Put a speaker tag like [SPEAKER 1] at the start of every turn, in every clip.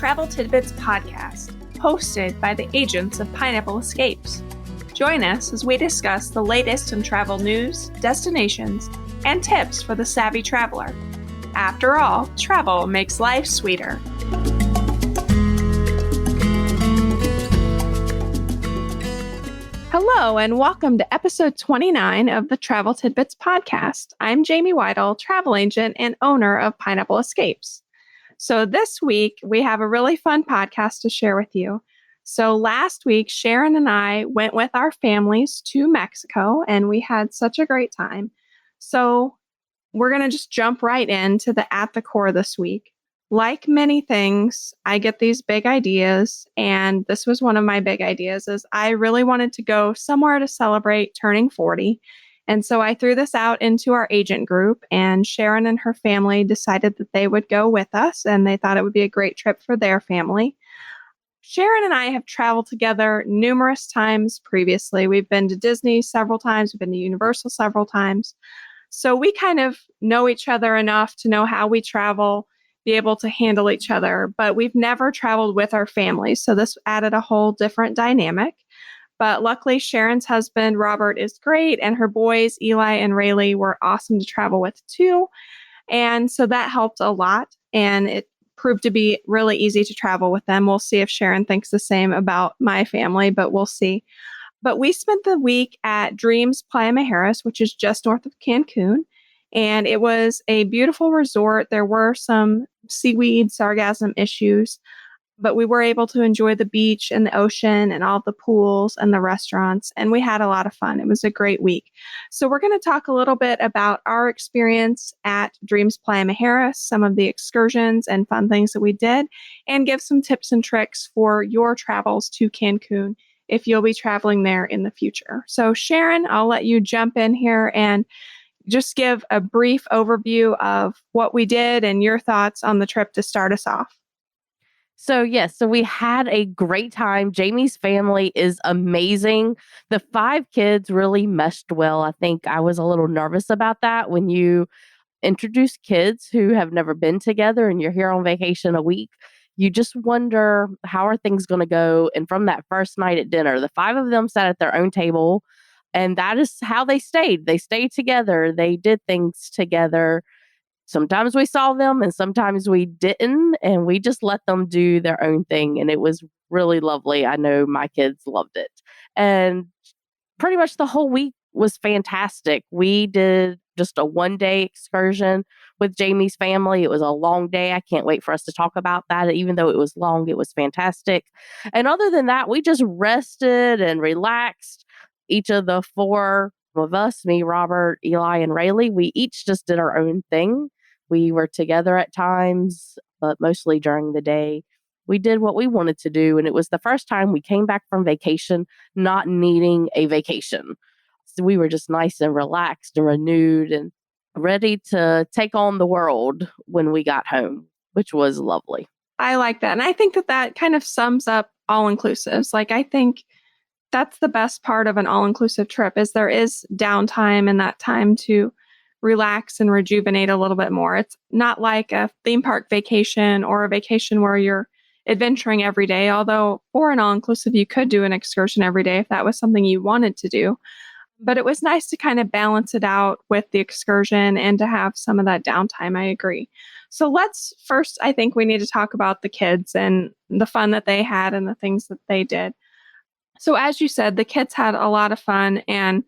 [SPEAKER 1] Travel Tidbits podcast, hosted by the agents of Pineapple Escapes. Join us as we discuss the latest in travel news, destinations, and tips for the savvy traveler. After all, travel makes life sweeter. Hello, and welcome to episode 29 of the Travel Tidbits podcast. I'm Jamie Weidel, travel agent and owner of Pineapple Escapes. So this week, we have a really fun podcast to share with you. So last week, Sharon and I went with our families to Mexico, and we had such a great time. So we're going to just jump right into the At the Core this week. Like many things, I get these big ideas, and this was one of my big ideas, is I really wanted to go somewhere to celebrate turning 40. And so I threw this out into our agent group, and Sharon and her family decided that they would go with us, and they thought it would be a great trip for their family. Sharon and I have traveled together numerous times previously. We've been to Disney several times. We've been to Universal several times. So we kind of know each other enough to know how we travel, be able to handle each other, but we've never traveled with our families. So this added a whole different dynamic. But luckily, Sharon's husband, Robert, is great, and her boys, Eli and Rayleigh, were awesome to travel with too. And so that helped a lot, and it proved to be really easy to travel with them. We'll see if Sharon thinks the same about my family, but we'll see. But we spent the week at Dreams Playa Mujeres, which is just north of Cancun. And it was a beautiful resort. There were some seaweed sargassum issues, but we were able to enjoy the beach and the ocean and all the pools and the restaurants. And we had a lot of fun. It was a great week. So we're going to talk a little bit about our experience at Dreams Playa Mujeres, some of the excursions and fun things that we did, and give some tips and tricks for your travels to Cancun if you'll be traveling there in the future. So Sharon, I'll let you jump in here and just give a brief overview of what we did and your thoughts on the trip to start us off.
[SPEAKER 2] So we had a great time. Jamie's family is amazing. The 5 kids really meshed well. I think I was a little nervous about that when you introduce kids who have never been together and you're here on vacation a week. You just wonder, how are things going to go? And from that first night at dinner, the 5 of them sat at their own table. And that is how they stayed. They stayed together. They did things together. Sometimes we saw them and sometimes we didn't. And we just let them do their own thing. And it was really lovely. I know my kids loved it. And pretty much the whole week was fantastic. We did just a 1-day excursion with Jamie's family. It was a long day. I can't wait for us to talk about that. Even though it was long, it was fantastic. And other than that, we just rested and relaxed. Each of the 4 of us, me, Robert, Eli, and Rayleigh, we each just did our own thing. We were together at times, but mostly during the day. We did what we wanted to do. And it was the first time we came back from vacation not needing a vacation. So we were just nice and relaxed and renewed and ready to take on the world when we got home, which was lovely.
[SPEAKER 1] I like that. And I think that kind of sums up all-inclusives. Like, I think that's the best part of an all-inclusive trip, is there is downtime and that time to relax and rejuvenate a little bit more. It's not like a theme park vacation or a vacation where you're adventuring every day, although for an all-inclusive, you could do an excursion every day if that was something you wanted to do. But it was nice to kind of balance it out with the excursion and to have some of that downtime. I agree. So let's first, I think we need to talk about the kids and the fun that they had and the things that they did. So as you said, the kids had a lot of fun, and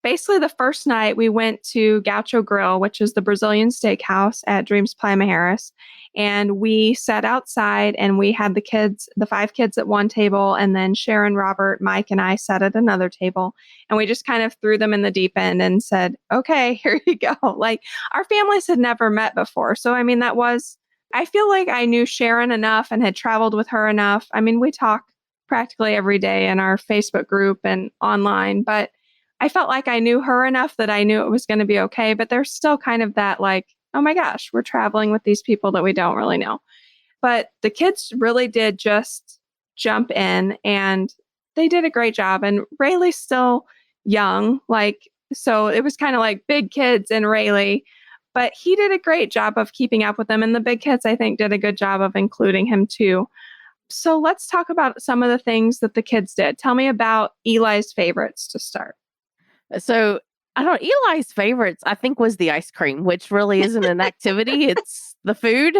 [SPEAKER 1] basically the first night we went to Gaucho Grill, which is the Brazilian steakhouse at Dreams Playa Mujeres, and we sat outside and we had the 5 kids at one table, and then Sharon, Robert, Mike, and I sat at another table, and we just kind of threw them in the deep end and said, okay, here you go. Like, our families had never met before. So, I mean, I feel like I knew Sharon enough and had traveled with her enough. I mean, we talk practically every day in our Facebook group and online, but I felt like I knew her enough that I knew it was going to be okay. But there's still kind of that, like, oh my gosh, we're traveling with these people that we don't really know. But the kids really did just jump in, and they did a great job. And Rayleigh's still young, so it was kind of like big kids and Rayleigh. But he did a great job of keeping up with them. And the big kids, I think, did a good job of including him too. So let's talk about some of the things that the kids did. Tell me about Eli's favorites to start.
[SPEAKER 2] So I don't know, Eli's favorites, I think, was the ice cream, which really isn't an activity. It's the food.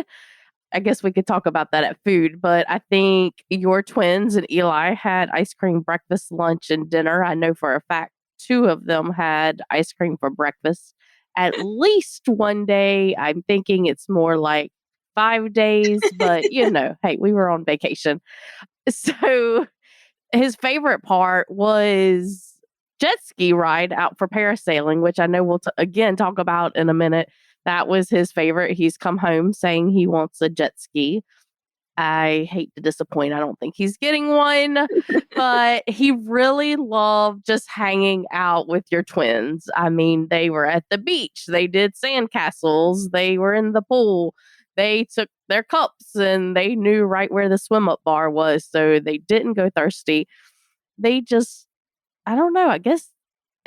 [SPEAKER 2] I guess we could talk about that at food, but I think your twins and Eli had ice cream breakfast, lunch, and dinner. I know for a fact 2 of them had ice cream for breakfast at least one day. I'm thinking it's more like 5 days, but hey, we were on vacation. So his favorite part was jet ski ride out for parasailing, which I know we'll again talk about in a minute. That was his favorite. He's come home saying he wants a jet ski. I hate to disappoint. I don't think he's getting one, but he really loved just hanging out with your twins. I mean, they were at the beach. They did sand castles. They were in the pool. They took their cups and they knew right where the swim up bar was. So they didn't go thirsty. They just, I don't know, I guess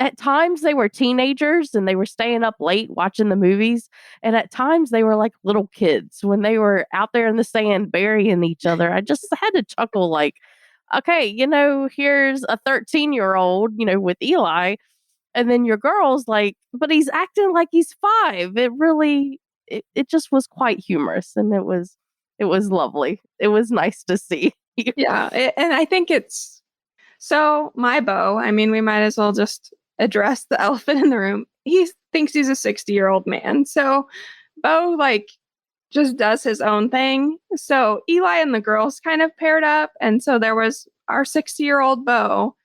[SPEAKER 2] at times they were teenagers and they were staying up late watching the movies. And at times they were like little kids when they were out there in the sand burying each other. I just had to chuckle like, okay, here's a 13-year-old, with Eli. And then your girl's like, but he's acting like he's 5. It really, it just was quite humorous. And it was lovely. It was nice to see.
[SPEAKER 1] Yeah. And I think so my beau, I mean, we might as well just address the elephant in the room. He thinks he's a 60-year-old man. So Beau just does his own thing. So Eli and the girls kind of paired up. And so there was our 60-year-old Beau,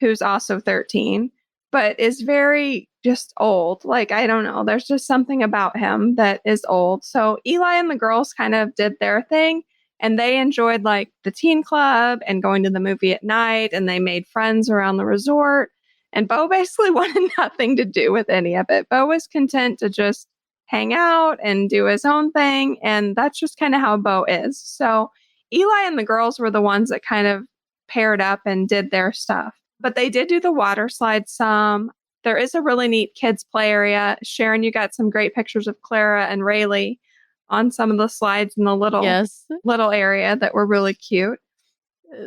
[SPEAKER 1] who's also 13, but is very just old. Like, I don't know. There's just something about him that is old. So Eli and the girls kind of did their thing. And they enjoyed like the teen club and going to the movie at night. And they made friends around the resort. And Beau basically wanted nothing to do with any of it. Beau was content to just hang out and do his own thing. And that's just kind of how Beau is. So Eli and the girls were the ones that kind of paired up and did their stuff. But they did do the water slide some. There is a really neat kids play area. Sharon, you got some great pictures of Clara and Rayleigh on some of the slides in the little area that were really cute.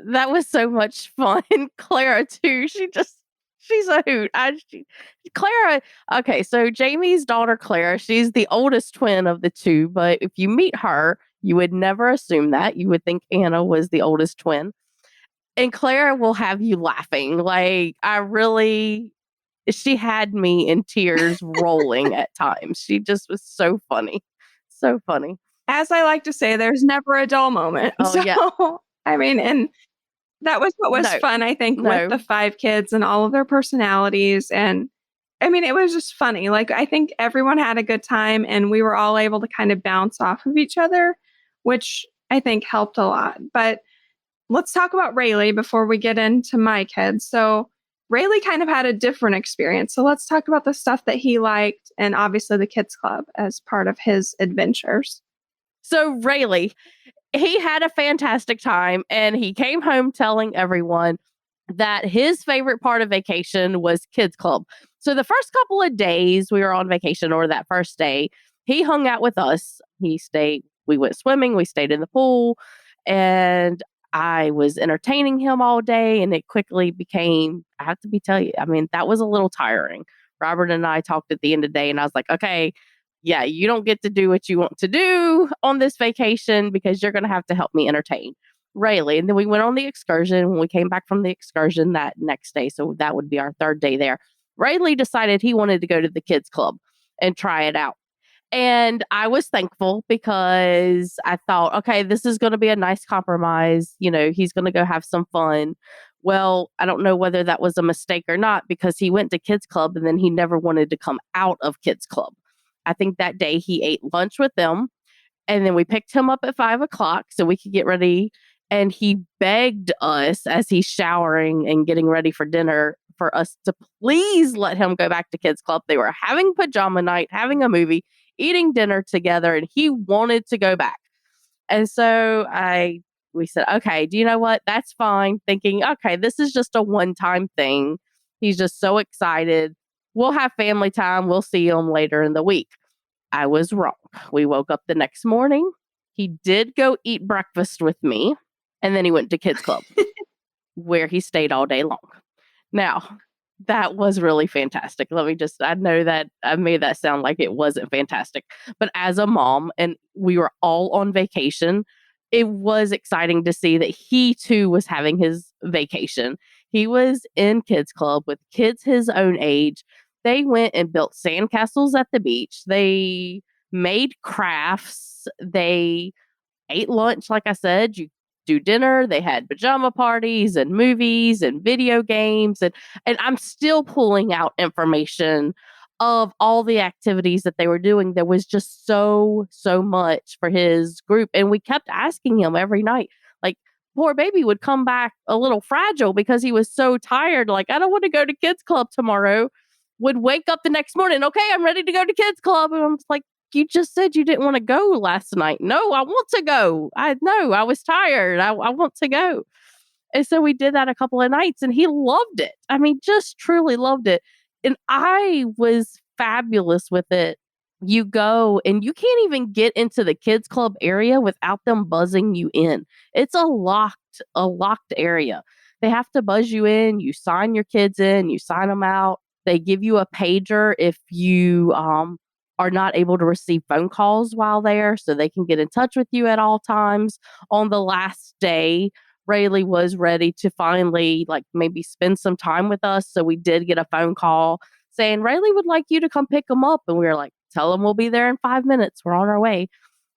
[SPEAKER 2] That was so much fun. Clara too. She's a hoot. Clara, okay, so Jamie's daughter, Clara, she's the oldest twin of the 2, but if you meet her, you would never assume that. You would think Anna was the oldest twin. And Clara will have you laughing. Like, she had me in tears rolling at times. She just was so funny. So funny.
[SPEAKER 1] As I like to say, there's never a dull moment.
[SPEAKER 2] Oh,
[SPEAKER 1] so,
[SPEAKER 2] yeah.
[SPEAKER 1] I mean, and that was what was fun, I think, with the 5 kids and all of their personalities. And I mean, it was just funny. Like, I think everyone had a good time and we were all able to kind of bounce off of each other, which I think helped a lot. But let's talk about Rayleigh before we get into my kids. So Rayleigh kind of had a different experience. So let's talk about the stuff that he liked and obviously the kids club as part of his adventures.
[SPEAKER 2] So Rayleigh, he had a fantastic time and he came home telling everyone that his favorite part of vacation was kids club. So the first couple of days we were on vacation, or that first day, he hung out with us. We went swimming, we stayed in the pool, and I was entertaining him all day, and it quickly became, I have to tell you, I mean, that was a little tiring. Robert and I talked at the end of the day, and I was like, okay, yeah, you don't get to do what you want to do on this vacation because you're going to have to help me entertain Rayleigh. And then we went on the excursion. When we came back from the excursion that next day, so that would be our 3rd day there, Rayleigh decided he wanted to go to the kids club and try it out. And I was thankful because I thought, okay, this is going to be a nice compromise. He's going to go have some fun. Well, I don't know whether that was a mistake or not because he went to kids club and then he never wanted to come out of kids club. I think that day he ate lunch with them and then we picked him up at 5:00 so we could get ready. And he begged us as he's showering and getting ready for dinner for us to please let him go back to kids club. They were having pajama night, having a movie, eating dinner together, and he wanted to go back. And so we said, okay, do you know what? That's fine. Thinking, okay, this is just a one-time thing. He's just so excited. We'll have family time. We'll see him later in the week. I was wrong. We woke up the next morning. He did go eat breakfast with me, and then he went to kids club where he stayed all day long. Now, that was really fantastic. I know that I made that sound like it wasn't fantastic, but as a mom, and we were all on vacation, it was exciting to see that he too was having his vacation. He was in kids club with kids his own age. They went and built sandcastles at the beach. They made crafts. They ate lunch, like I said. You do dinner. They had pajama parties and movies and video games. And I'm still pulling out information of all the activities that they were doing. There was just so much for his group. And we kept asking him every night, like, poor baby would come back a little fragile because he was so tired. Like, I don't want to go to kids club tomorrow. Would wake up the next morning. Okay, I'm ready to go to kids club. And I'm like, you just said you didn't want to go last night. No, I want to go. I was tired. I want to go. And so we did that a couple of nights and he loved it. I mean, just truly loved it. And I was fabulous with it. You go and you can't even get into the kids club area without them buzzing you in. It's a locked area. They have to buzz you in. You sign your kids in, you sign them out. They give you a pager if you are not able to receive phone calls while there, so they can get in touch with you at all times. On the last day, Rayleigh was ready to finally maybe spend some time with us. So we did get a phone call saying Rayleigh would like you to come pick him up. And we were like, tell him we'll be there in 5 minutes. We're on our way.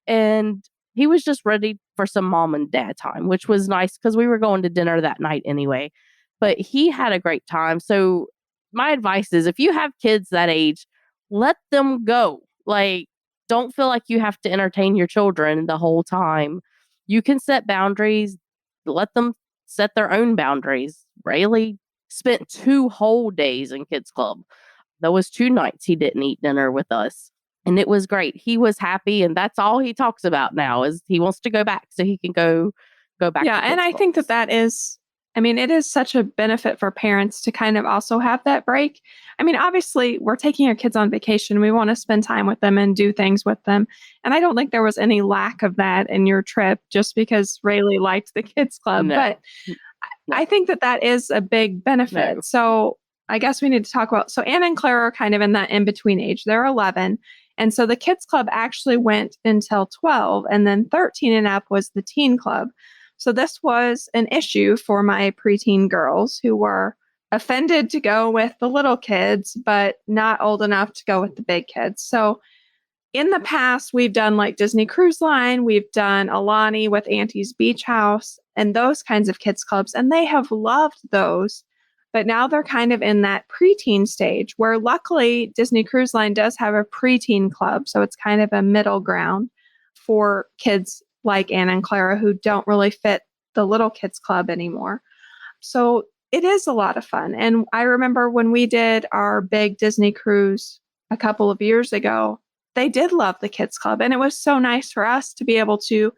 [SPEAKER 2] And he was just ready for some mom and dad time, which was nice because we were going to dinner that night anyway. But he had a great time. So my advice is if you have kids that age, let them go. Don't feel like you have to entertain your children the whole time. You can set boundaries. Let them set their own boundaries. Rayleigh spent 2 whole days in kids club. There was 2 nights he didn't eat dinner with us. And it was great. He was happy. And that's all he talks about now is he wants to go back so he can go back.
[SPEAKER 1] Yeah. And I think that is, it is such a benefit for parents to kind of also have that break. Obviously, we're taking our kids on vacation. We want to spend time with them and do things with them. And I don't think there was any lack of that in your trip just because Rayleigh liked the kids club.
[SPEAKER 2] No.
[SPEAKER 1] But I think that is a big benefit.
[SPEAKER 2] No.
[SPEAKER 1] So I guess we need to talk about, so Anna and Clara are kind of in that in-between age. They're 11. And so the kids club actually went until 12, and then 13 and up was the teen club. So this was an issue for my preteen girls who were offended to go with the little kids, but not old enough to go with the big kids. So in the past, we've done like Disney Cruise Line, we've done Alani with Auntie's Beach House and those kinds of kids clubs, and they have loved those. But now they're kind of in that preteen stage where luckily Disney Cruise Line does have a preteen club. So it's kind of a middle ground for kids like Anna and Clara who don't really fit the little kids club anymore. So it is a lot of fun. And I remember when we did our big Disney cruise a couple of years ago, they did love the kids club. And it was so nice for us to be able to,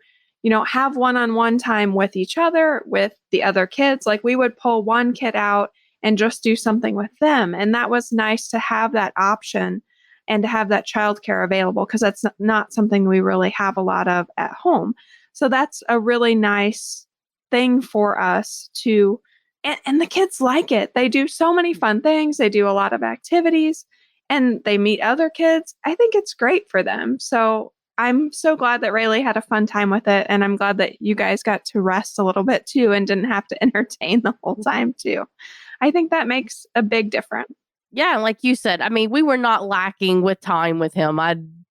[SPEAKER 1] have one-on-one time with each other, with the other kids. Like we would pull one kid out and just do something with them. And that was nice to have that option and to have that childcare available because that's not something we really have a lot of at home. So that's a really nice thing for us to, and the kids like it. They do so many fun things. They do a lot of activities and they meet other kids. I think it's great for them. So I'm so glad that Rayleigh had a fun time with it. And I'm glad that you guys got to rest a little bit too and didn't have to entertain the whole time too. I think that makes a big difference.
[SPEAKER 2] Yeah, like you said, we were not lacking with time with him.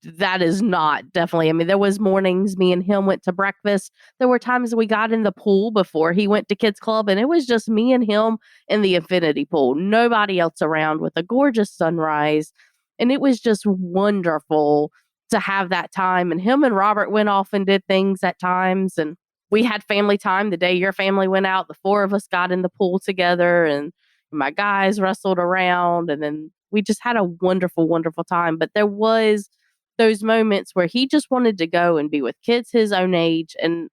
[SPEAKER 2] That is not definitely. There was mornings me and him went to breakfast. There were times we got in the pool before he went to kids club and it was just me and him in the infinity pool. Nobody else around with a gorgeous sunrise. And it was just wonderful to have that time. And him and Robert went off and did things at times. And we had family time the day your family went out. The 4 of us got in the pool together and my guys wrestled around. And then we just had a wonderful, wonderful time. But there was those moments where he just wanted to go and be with kids his own age. And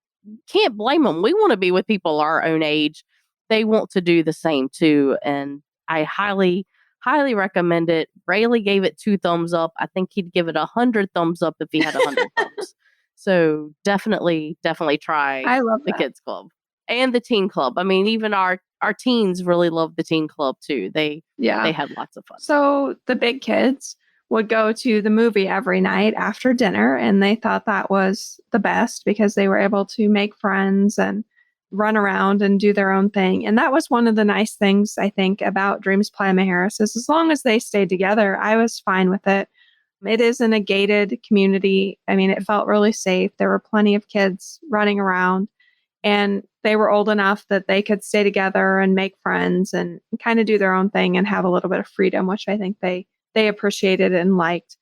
[SPEAKER 2] can't blame him. We want to be with people our own age. They want to do the same too. And I highly, highly recommend it. Rayleigh gave it 2 thumbs up. I think he'd give it 100 thumbs up if he had 100 thumbs. So definitely try
[SPEAKER 1] I love
[SPEAKER 2] the
[SPEAKER 1] that.
[SPEAKER 2] kids club and the teen club. I mean, even our teens really love the teen club too. They
[SPEAKER 1] Yeah.
[SPEAKER 2] had lots of fun.
[SPEAKER 1] So the big kids would go to the movie every night after dinner, and they thought that was the best because they were able to make friends and run around and do their own thing. And that was one of the nice things I think about Dreams Playa Mujeres is as long as they stayed together, I was fine with it. It is in a gated community. I mean, it felt really safe. There were plenty of kids running around, and they were old enough that they could stay together and make friends and kind of do their own thing and have a little bit of freedom, which I think they appreciated and liked.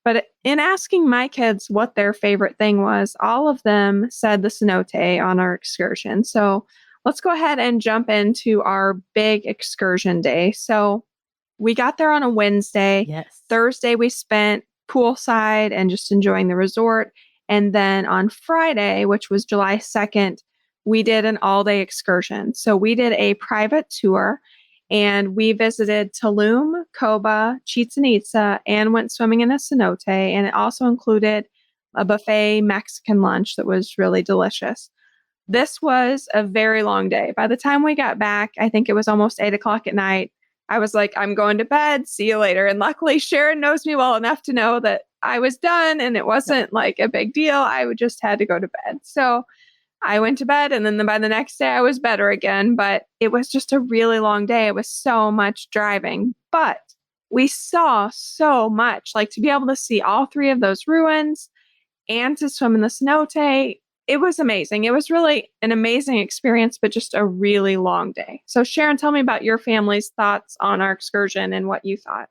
[SPEAKER 1] But in asking my kids what their favorite thing was, all of them said the cenote on our excursion. So let's go ahead and jump into our big excursion day. So we got there on a Wednesday.
[SPEAKER 2] Yes.
[SPEAKER 1] Thursday, we spent poolside and just enjoying the resort. And then on Friday, which was July 2nd, we did an all day excursion. So we did a private tour and we visited Tulum, Coba, Chichen Itza, and went swimming in a cenote. And it also included a buffet Mexican lunch that was really delicious. This was a very long day. By the time we got back, I think it was almost 8 o'clock at night. I was like, I'm going to bed. See you later. And luckily, Sharon knows me well enough to know that I was done and it wasn't like a big deal. I just had to go to bed. So I went to bed, and then by the next day, I was better again. But it was just a really long day. It was so much driving, but we saw so much. Like to be able to see all three of those ruins and to swim in the cenote, it was amazing. It was really an amazing experience, but just a really long day. So, Sharon, tell me about your family's thoughts on our excursion and what you thought.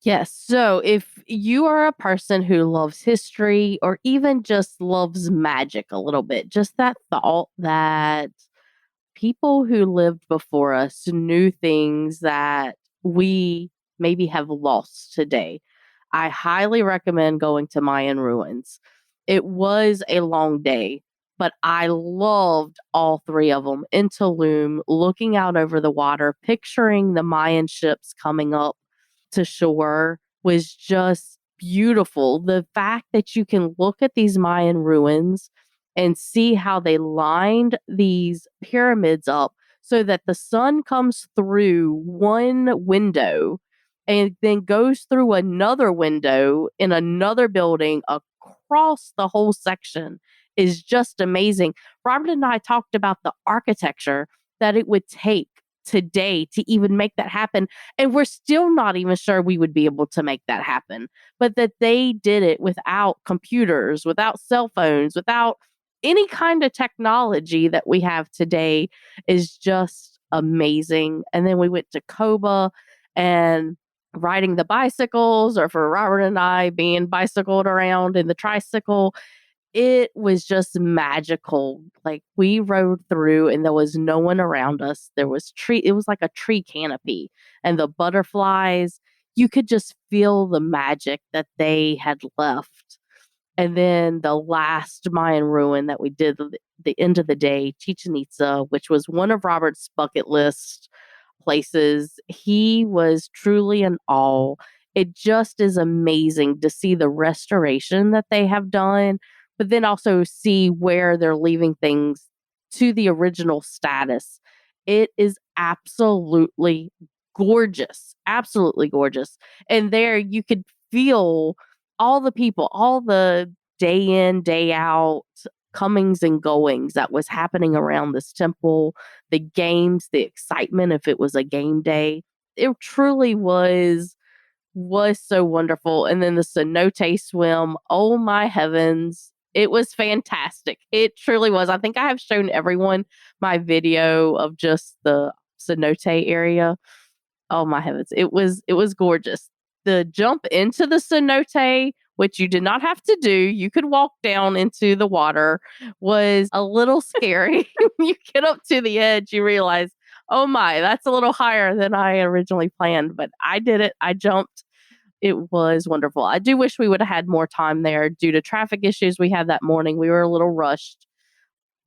[SPEAKER 2] Yes. So if you are a person who loves history or even just loves magic a little bit, just that thought that people who lived before us knew things that we maybe have lost today. I highly recommend going to Mayan ruins. It was a long day, but I loved all three of them in Tulum, looking out over the water, picturing the Mayan ships coming up to shore was just beautiful. The fact that you can look at these Mayan ruins and see how they lined these pyramids up so that the sun comes through one window and then goes through another window in another building across the whole section is just amazing. Robert and I talked about the architecture that it would take today to even make that happen. And we're still not even sure we would be able to make that happen, but that they did it without computers, without cell phones, without any kind of technology that we have today is just amazing. And then we went to Coba and riding the bicycles, or for Robert and I being bicycled around in the tricycle, it was just magical. Like we rode through and there was no one around us. There was it was like a tree canopy and the butterflies, you could just feel the magic that they had left. And then the last Mayan ruin that we did the end of the day, Chichen Itza, which was one of Robert's bucket list places. He was truly in awe. It just is amazing to see the restoration that they have done, but then also see where they're leaving things to the original status. It is absolutely gorgeous, absolutely gorgeous. And there you could feel all the people, all the day in, day out comings and goings that was happening around this temple, the games, the excitement if it was a game day. It truly was so wonderful. And then the cenote swim, oh my heavens, it was fantastic. It truly was. I think I have shown everyone my video of just the cenote area. Oh my heavens, it was gorgeous. The jump into the cenote, which you did not have to do, you could walk down into the water, was a little scary. When you get up to the edge, you realize, oh my, that's a little higher than I originally planned. But I did it. I jumped. It was wonderful. I do wish we would have had more time there due to traffic issues we had that morning. We were a little rushed,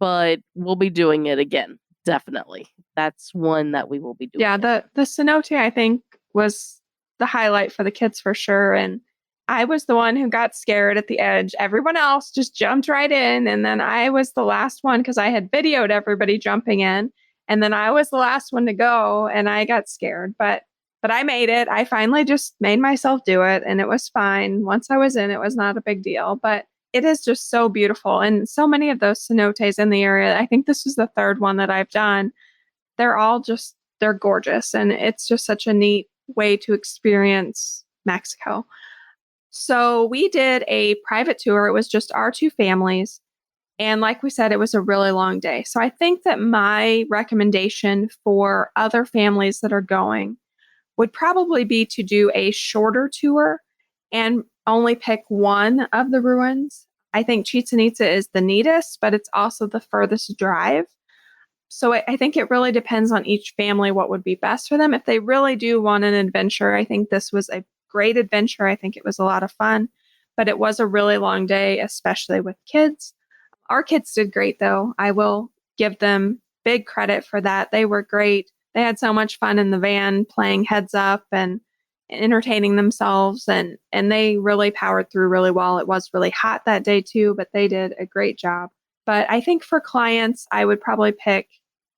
[SPEAKER 2] but we'll be doing it again. Definitely. That's one that we will be doing.
[SPEAKER 1] Yeah, the cenote I think was the highlight for the kids for sure. And I was the one who got scared at the edge. Everyone else just jumped right in. And then I was the last one because I had videoed everybody jumping in. And then I was the last one to go and I got scared. But I made it. I finally just made myself do it and it was fine. Once I was in, it was not a big deal. But it is just so beautiful. And so many of those cenotes in the area, I think this is the third one that I've done. They're all just, they're gorgeous. And it's just such a neat way to experience Mexico. So we did a private tour. It was just our two families. And like we said, it was a really long day. So I think that my recommendation for other families that are going would probably be to do a shorter tour and only pick one of the ruins. I think Chichen Itza is the neatest, but it's also the furthest drive. So I think it really depends on each family what would be best for them. If they really do want an adventure, I think this was a great adventure. I think it was a lot of fun, but it was a really long day, especially with kids. Our kids did great, though. I will give them big credit for that. They were great. They had so much fun in the van playing heads up and entertaining themselves, and they really powered through really well. It was really hot that day too, but they did a great job. But I think for clients, I would probably pick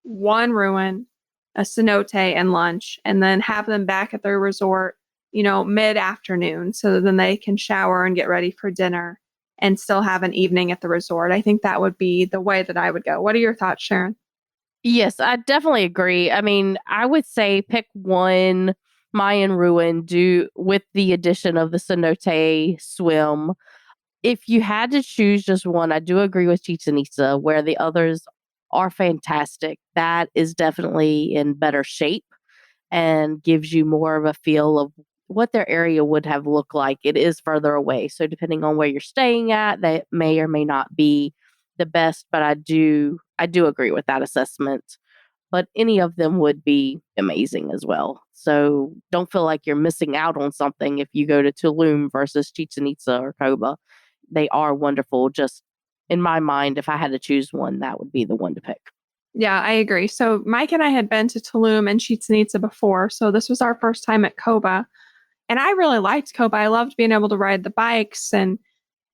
[SPEAKER 1] one ruin, a cenote, and lunch, and then have them back at their resort, mid-afternoon, so then they can shower and get ready for dinner and still have an evening at the resort. I think that would be the way that I would go. What are your thoughts, Sharon?
[SPEAKER 2] Yes, I definitely agree. I mean, I would say pick one Mayan ruin, do with the addition of the cenote swim. If you had to choose just one, I do agree with Chichen Itza, where the others are fantastic. That is definitely in better shape and gives you more of a feel of what their area would have looked like. It is further away. So depending on where you're staying at, that may or may not be the best, but I do agree with that assessment. But any of them would be amazing as well. So don't feel like you're missing out on something if you go to Tulum versus Chichen Itza or Coba. They are wonderful. Just in my mind, if I had to choose one, that would be the one to pick.
[SPEAKER 1] Yeah, I agree. So Mike and I had been to Tulum and Chichen Itza before. So this was our first time at Coba. And I really liked Coba. I loved being able to ride the bikes and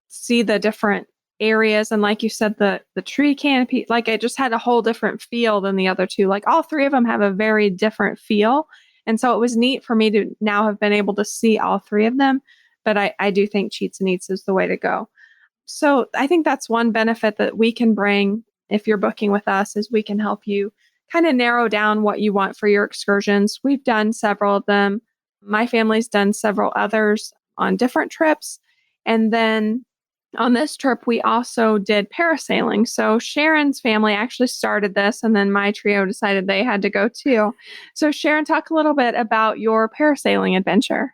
[SPEAKER 1] see the different areas. And like you said, the tree canopy, like it just had a whole different feel than the other two. Like all three of them have a very different feel. And so it was neat for me to now have been able to see all three of them. But I do think Chichen Itza is the way to go. So I think that's one benefit that we can bring if you're booking with us is we can help you kind of narrow down what you want for your excursions. We've done several of them. My family's done several others on different trips. And then on this trip, we also did parasailing. So Sharon's family actually started this, and then my trio decided they had to go too. So Sharon, talk a little bit about your parasailing adventure.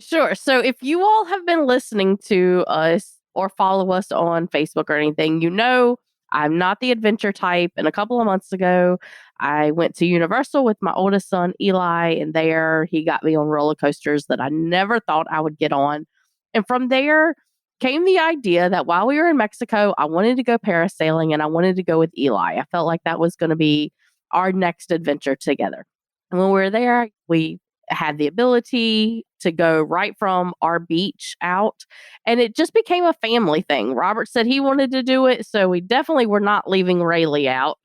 [SPEAKER 2] Sure. So if you all have been listening to us or follow us on Facebook or anything, you know I'm not the adventure type. And a couple of months ago, I went to Universal with my oldest son, Eli, and there he got me on roller coasters that I never thought I would get on. And from there came the idea that while we were in Mexico, I wanted to go parasailing and I wanted to go with Eli. I felt like that was going to be our next adventure together. And when we were there, we had the ability to go right from our beach out. And it just became a family thing. Robert said he wanted to do it. So we definitely were not leaving Rayleigh out.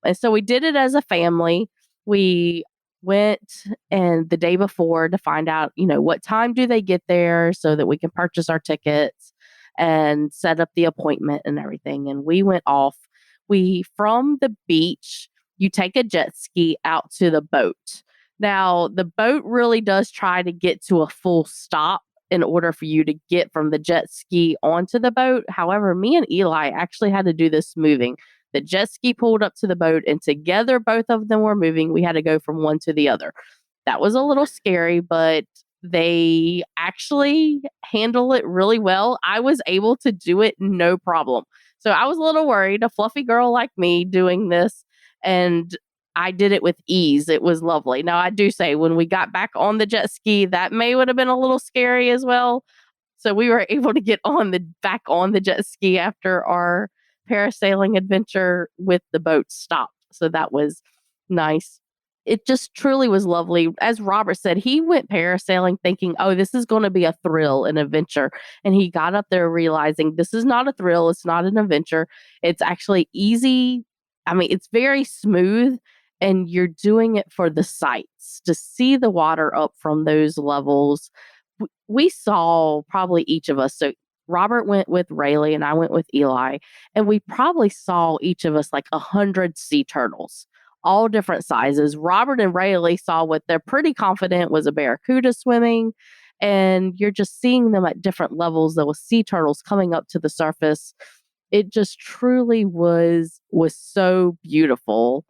[SPEAKER 2] And so we did it as a family. We went and the day before to find out, what time do they get there so that we can purchase our tickets and set up the appointment and everything. And we went off. From the beach, you take a jet ski out to the boat. Now, the boat really does try to get to a full stop in order for you to get from the jet ski onto the boat. However, me and Eli actually had to do this moving. The jet ski pulled up to the boat, and together both of them were moving. We had to go from one to the other. That was a little scary, but they actually handle it really well. I was able to do it no problem. So I was a little worried, a fluffy girl like me doing this, and I did it with ease. It was lovely. Now, I do say when we got back on the jet ski, that would have been a little scary as well. So we were able to get back on the jet ski after our parasailing adventure with the boat stopped. So that was nice. it just truly was lovely. As Robert said, he went parasailing thinking, oh, this is going to be a thrill, an adventure. And he got up there realizing this is not a thrill. It's not an adventure. It's actually easy. I mean, it's very smooth, and you're doing it for the sights to see the water up from those levels. We saw probably each of us. So Robert went with Rayleigh and I went with Eli, and we probably saw each of us like 100 sea turtles, all different sizes. Robert and Rayleigh saw what they're pretty confident was a barracuda swimming, and you're just seeing them at different levels. There was sea turtles coming up to the surface. It just truly was so beautiful.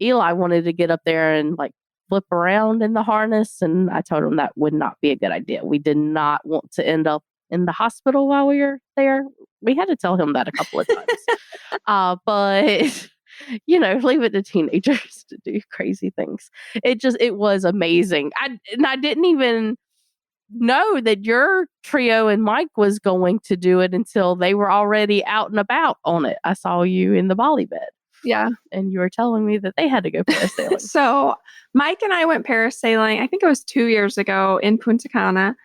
[SPEAKER 2] Eli wanted to get up there and like flip around in the harness, and I told him that would not be a good idea. We did not want to end up in the hospital while we were there. We had to tell him that a couple of times. But leave it to teenagers to do crazy things. It was amazing. I didn't even know that your trio and Mike was going to do it until they were already out and about on it. I saw you in the volley bed.
[SPEAKER 1] Yeah.
[SPEAKER 2] And you were telling me that they had to go parasailing.
[SPEAKER 1] So Mike and I went parasailing, I think it was 2 years ago in Punta Cana,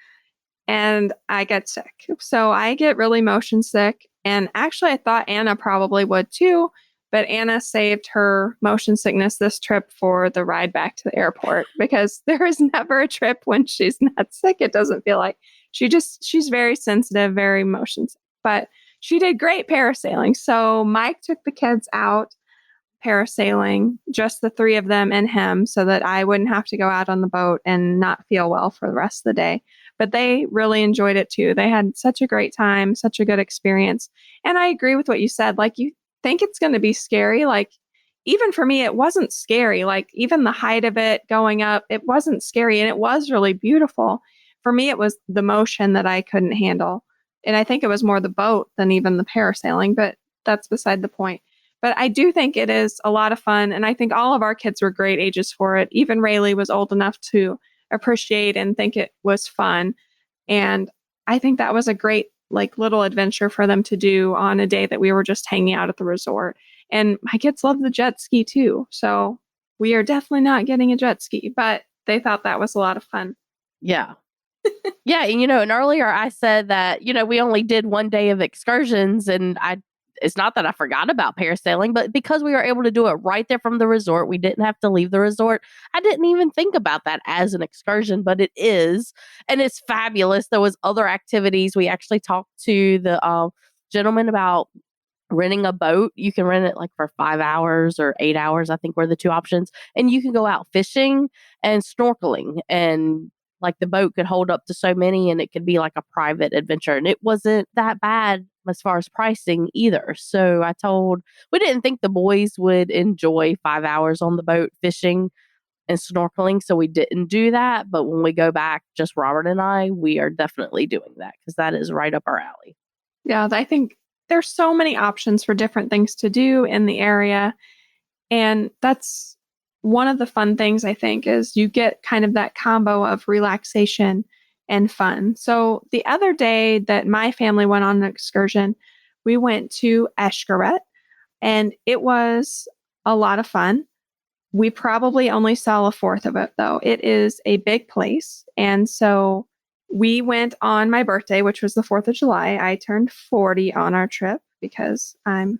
[SPEAKER 1] and I get sick. So I get really motion sick. And actually, I thought Anna probably would too, but Anna saved her motion sickness this trip for the ride back to the airport, because there is never a trip when she's not sick. It doesn't feel like she's very sensitive, very motion sick, but she did great parasailing. So Mike took the kids out parasailing, just the three of them and him, so that I wouldn't have to go out on the boat and not feel well for the rest of the day. But they really enjoyed it too. They had such a great time, such a good experience. And I agree with what you said. Like, you think it's going to be scary. Like, even for me, it wasn't scary. Like, even the height of it going up, it wasn't scary. And it was really beautiful. For me, it was the motion that I couldn't handle. And I think it was more the boat than even the parasailing, but that's beside the point. But I do think it is a lot of fun. And I think all of our kids were great ages for it. Even Rayleigh was old enough to appreciate and think it was fun. And I think that was a great like little adventure for them to do on a day that we were just hanging out at the resort. And my kids love the jet ski too. So we are definitely not getting a jet ski, but they thought that was a lot of fun.
[SPEAKER 2] Yeah. Yeah. And earlier I said that, we only did one day of excursions, and it's not that I forgot about parasailing, but because we were able to do it right there from the resort, we didn't have to leave the resort. I didn't even think about that as an excursion, but it is. And it's fabulous. There was other activities. We actually talked to the gentleman about renting a boat. You can rent it like for 5 hours or 8 hours, I think were the two options. And you can go out fishing and snorkeling, and like the boat could hold up to so many, and it could be like a private adventure. And it wasn't that bad as far as pricing either. So we didn't think the boys would enjoy 5 hours on the boat fishing and snorkeling. So we didn't do that. But when we go back, just Robert and I, we are definitely doing that, because that is right up our alley.
[SPEAKER 1] Yeah, I think there's so many options for different things to do in the area. And that's one of the fun things, I think, is you get kind of that combo of relaxation and fun. So the other day that my family went on an excursion, we went to Xcaret, and it was a lot of fun. We probably only saw a fourth of it, though. It is a big place. And so we went on my birthday, which was the 4th of July. I turned 40 on our trip because I'm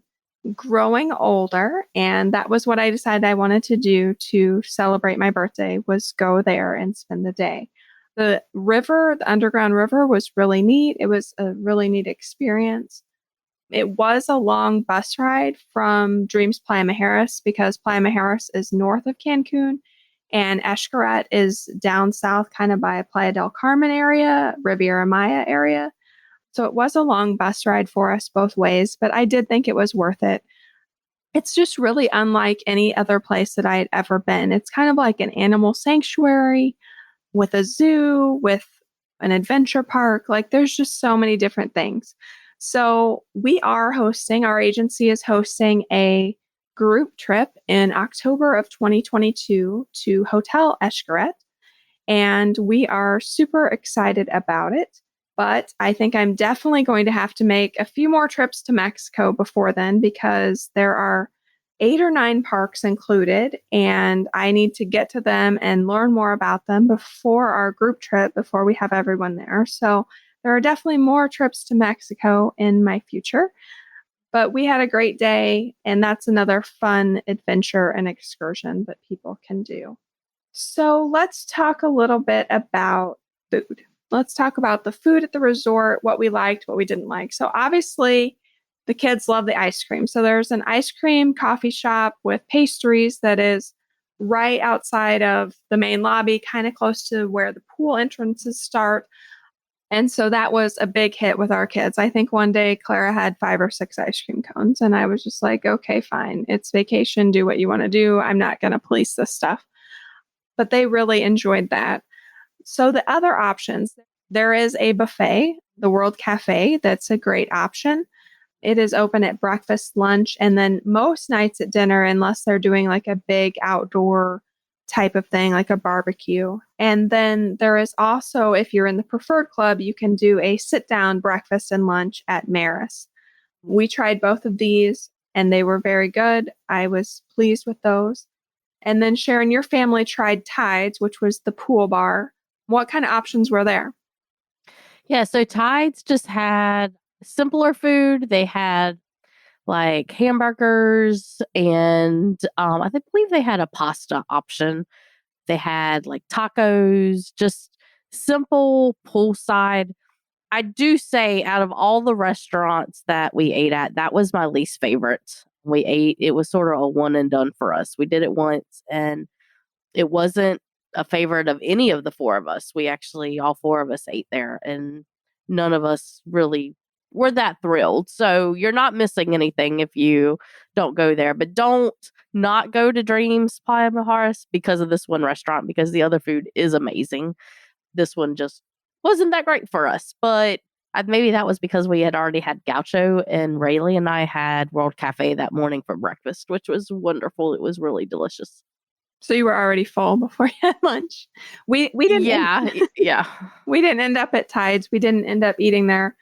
[SPEAKER 1] growing older, and that was what I decided I wanted to do to celebrate my birthday, was go there and spend the day. The underground river was really neat. It was a really neat experience. It was a long bus ride from Dreams Playa Mujeres, because Playa Mujeres is north of Cancun and Xcaret is down south, kind of by Playa del Carmen area, Riviera Maya area. So it was a long bus ride for us both ways, but I did think it was worth it. It's just really unlike any other place that I had ever been. It's kind of like an animal sanctuary with a zoo, with an adventure park. Like, there's just so many different things. So our agency is hosting a group trip in October of 2022 to Hotel Xcaret. And we are super excited about it. But I think I'm definitely going to have to make a few more trips to Mexico before then, because there are 8 or 9 parks included, and I need to get to them and learn more about them before our group trip, before we have everyone there. So there are definitely more trips to Mexico in my future. But we had a great day, and that's another fun adventure and excursion that people can do. So let's talk a little bit about food. Let's talk about the food at the resort, what we liked, what we didn't like. So obviously, the kids love the ice cream. So there's an ice cream coffee shop with pastries that is right outside of the main lobby, kind of close to where the pool entrances start. And so that was a big hit with our kids. I think one day Clara had 5 or 6 ice cream cones, and I was just like, okay, fine. It's vacation. Do what you want to do. I'm not going to police this stuff. But they really enjoyed that. So the other options, there is a buffet, the World Cafe. That's a great option. It is open at breakfast, lunch, and then most nights at dinner, unless they're doing like a big outdoor type of thing, like a barbecue. And then there is also, if you're in the preferred club, you can do a sit down breakfast and lunch at Maris. We tried both of these and they were very good. I was pleased with those. And then Sharon, your family tried Tides, which was the pool bar. What kind of options were there?
[SPEAKER 2] Yeah, so Tides just had simpler food. They had like hamburgers and believe they had a pasta option. They had like tacos, just simple poolside. I do say out of all the restaurants that we ate at, that was my least favorite. It was sort of a one and done for us. We did it once and it wasn't a favorite of any of the 4 of us. We actually, all 4 of us ate there and none of us really were that thrilled. So you're not missing anything if you don't go there, but don't not go to Dreams Playa Mujeres because of this one restaurant, because the other food is amazing. This one just wasn't that great for us, but maybe that was because we had already had gaucho and Rayleigh and I had World Cafe that morning for breakfast, which was wonderful. It was really delicious.
[SPEAKER 1] So you were already full before you had lunch. We didn't
[SPEAKER 2] Yeah.
[SPEAKER 1] we didn't end up at Tides. We didn't end up eating there.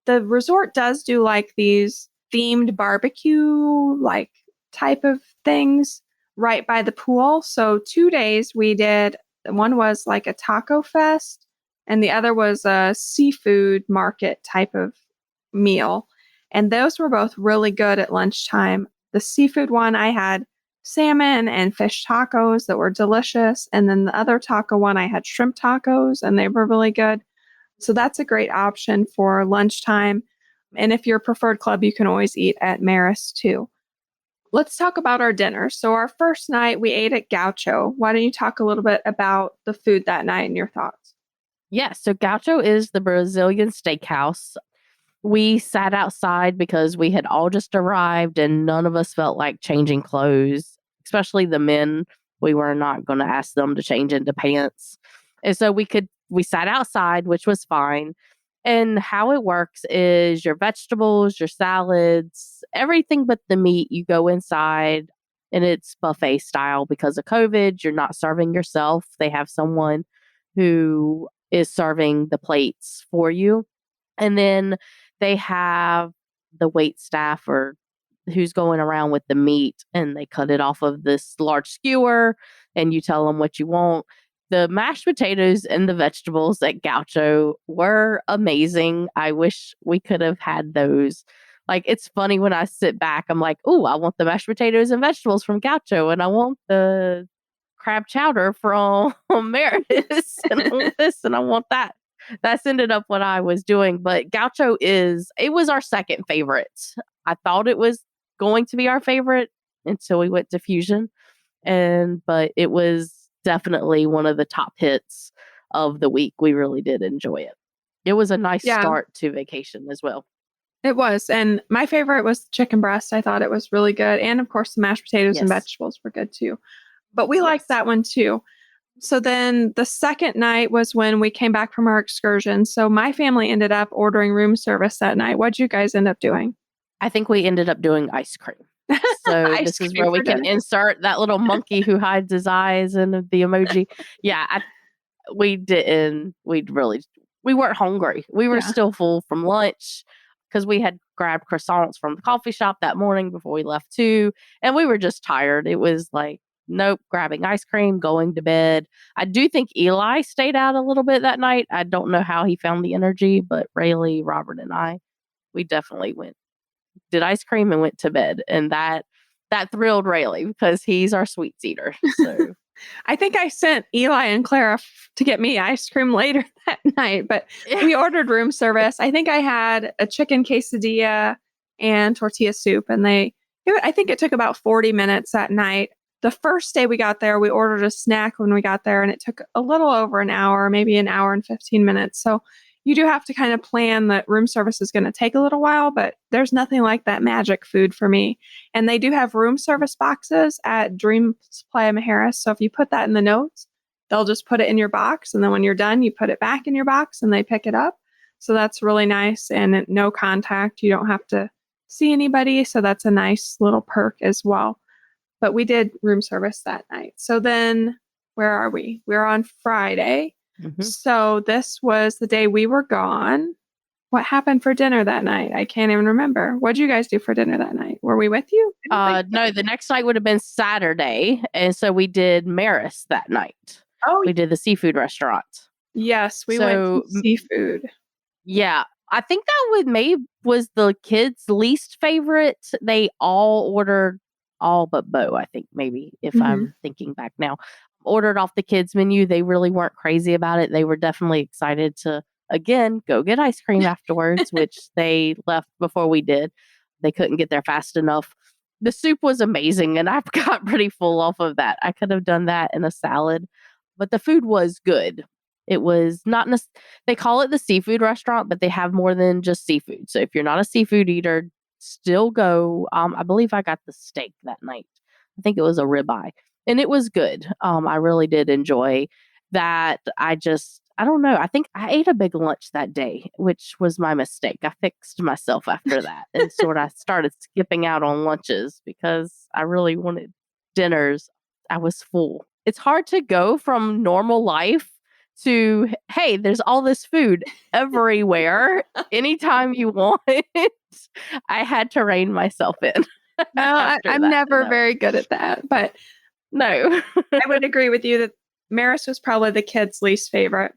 [SPEAKER 1] The resort does do like these themed barbecue like type of things right by the pool. So 2 days we did, one was like a taco fest and the other was a seafood market type of meal. And those were both really good at lunchtime. The seafood one, I had salmon and fish tacos that were delicious. And then the other taco one, I had shrimp tacos and they were really good. So that's a great option for lunchtime. And if you're a preferred club, you can always eat at Maris too. Let's talk about our dinner. So our first night we ate at Gaucho. Why don't you talk a little bit about the food that night and your thoughts?
[SPEAKER 2] Yeah, so Gaucho is the Brazilian steakhouse. We sat outside because we had all just arrived and none of us felt like changing clothes, especially the men. We were not going to ask them to change into pants. And so we sat outside, which was fine. And how it works is your vegetables, your salads, everything but the meat, you go inside and it's buffet style because of COVID. You're not serving yourself. They have someone who is serving the plates for you. And then they have the wait staff or who's going around with the meat and they cut it off of this large skewer and you tell them what you want. The mashed potatoes and the vegetables at Gaucho were amazing. I wish we could have had those. Like, it's funny when I sit back, I'm like, oh, I want the mashed potatoes and vegetables from Gaucho and I want the crab chowder from Meredith and I want this and I want that. That's ended up what I was doing. But Gaucho it was our second favorite. I thought it was going to be our favorite until we went to Fusion. But it was definitely one of the top hits of the week. We really did enjoy it. It was a nice start to vacation as well.
[SPEAKER 1] It was. And my favorite was chicken breast. I thought it was really good. And of course, the mashed potatoes and vegetables were good too. But we liked that one too. So then the second night was when we came back from our excursion. So my family ended up ordering room service that night. What'd you guys end up doing?
[SPEAKER 2] I think we ended up doing ice crean. So this is where we can insert that little monkey who hides his eyes and the emoji. Yeah, we weren't hungry. We were still full from lunch because we had grabbed croissants from the coffee shop that morning before we left too. And we were just tired. It was like, nope, grabbing ice cream, going to bed. I do think Eli stayed out a little bit that night. I don't know how he found the energy, but Rayleigh, Robert, and I, we definitely did ice cream and went to bed. And that thrilled Rayleigh because he's our sweets eater. So
[SPEAKER 1] I think I sent Eli and Clara to get me ice cream later that night, but we ordered room service. I think I had a chicken quesadilla and tortilla soup, and I think it took about 40 minutes that night. The first day we got there, we ordered a snack when we got there, and it took a little over an hour, maybe an hour and 15 minutes. So you do have to kind of plan that room service is going to take a little while, but there's nothing like that magic food for me. And they do have room service boxes at Dreams Playa Mujeres. So if you put that in the notes, they'll just put it in your box. And then when you're done, you put it back in your box and they pick it up. So that's really nice, and no contact. You don't have to see anybody. So that's a nice little perk as well. But we did room service that night. So then where are we? We're on Friday. Mm-hmm. So this was the day we were gone. What happened for dinner that night? I can't even remember. What did you guys do for dinner that night? Were we with you?
[SPEAKER 2] No, the next night would have been Saturday. And so we did Maris that night.
[SPEAKER 1] Oh,
[SPEAKER 2] we did the seafood restaurant.
[SPEAKER 1] Yes, we went to seafood.
[SPEAKER 2] Yeah. I think that was the kids' least favorite. They all ordered, all but Bo, I think, maybe, if I'm thinking back now. Ordered off the kids menu. They really weren't crazy about it. They were definitely excited to, again, go get ice cream afterwards, which they left before we did. They couldn't get there fast enough. The soup was amazing, and I got pretty full off of that. I could have done that in a salad, but the food was good. It was not, they call it the seafood restaurant, but they have more than just seafood. So if you're not a seafood eater, still go. I believe I got the steak that night. I think it was a ribeye. And it was good. I really did enjoy that. I don't know. I think I ate a big lunch that day, which was my mistake. I fixed myself after that and I started skipping out on lunches because I really wanted dinners. I was full. It's hard to go from normal life to, hey, there's all this food everywhere anytime you want. I had to rein myself in.
[SPEAKER 1] No, I'm never very good at that, but
[SPEAKER 2] no.
[SPEAKER 1] I would agree with you that Maris was probably the kids' least favorite.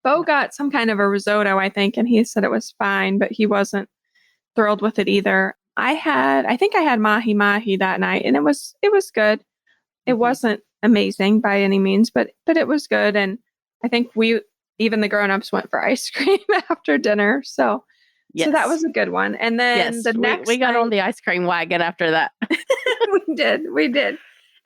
[SPEAKER 1] Bo got some kind of a risotto, I think, and he said it was fine, but he wasn't thrilled with it either. I think I had mahi-mahi that night, and it was good. It wasn't amazing by any means, but it was good. And I think even the grown-ups went for ice cream after dinner. So that was a good one. And then the next
[SPEAKER 2] we got on the ice cream wagon after that.
[SPEAKER 1] We did.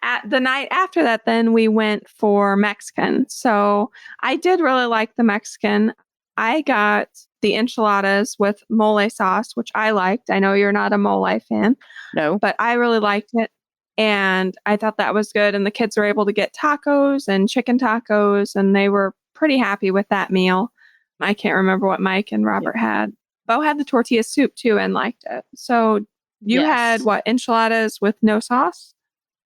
[SPEAKER 1] At the night after that, then we went for Mexican. So I did really like the Mexican. I got the enchiladas with mole sauce, which I liked. I know you're not a mole fan.
[SPEAKER 2] No.
[SPEAKER 1] But I really liked it. And I thought that was good. And the kids were able to get tacos and chicken tacos, and they were pretty happy with that meal. I can't remember what Mike and Robert had. Bo had the tortilla soup too and liked it. So you had enchiladas with no sauce?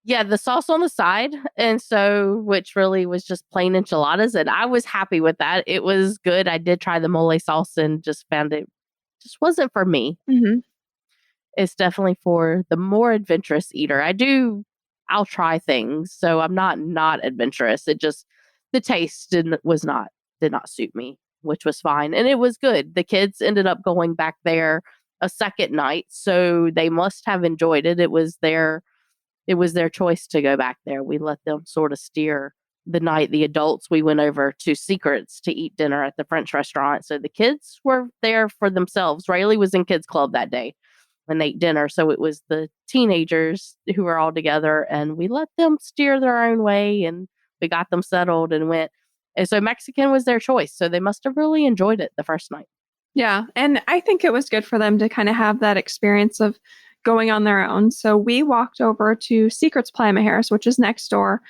[SPEAKER 2] Yeah, the sauce on the side. And so, which really was just plain enchiladas. And I was happy with that. It was good. I did try the mole sauce and just found it just wasn't for me.
[SPEAKER 1] Mm-hmm.
[SPEAKER 2] It's definitely for the more adventurous eater. I'll try things. So I'm not adventurous. It just, the taste did not suit me, which was fine. And it was good. The kids ended up going back there a second night. So they must have enjoyed it. It was their choice to go back there. We let them sort of steer the night. The adults, we went over to Secrets to eat dinner at the French restaurant. So the kids were there for themselves. Rayleigh was in kids club that day and ate dinner. So it was the teenagers who were all together, and we let them steer their own way, and we got them settled and went. And so Mexican was their choice. So they must have really enjoyed it the first night.
[SPEAKER 1] Yeah. And I think it was good for them to kind of have that experience of going on their own. So we walked over to Secrets Playa Mujeres, which is next door.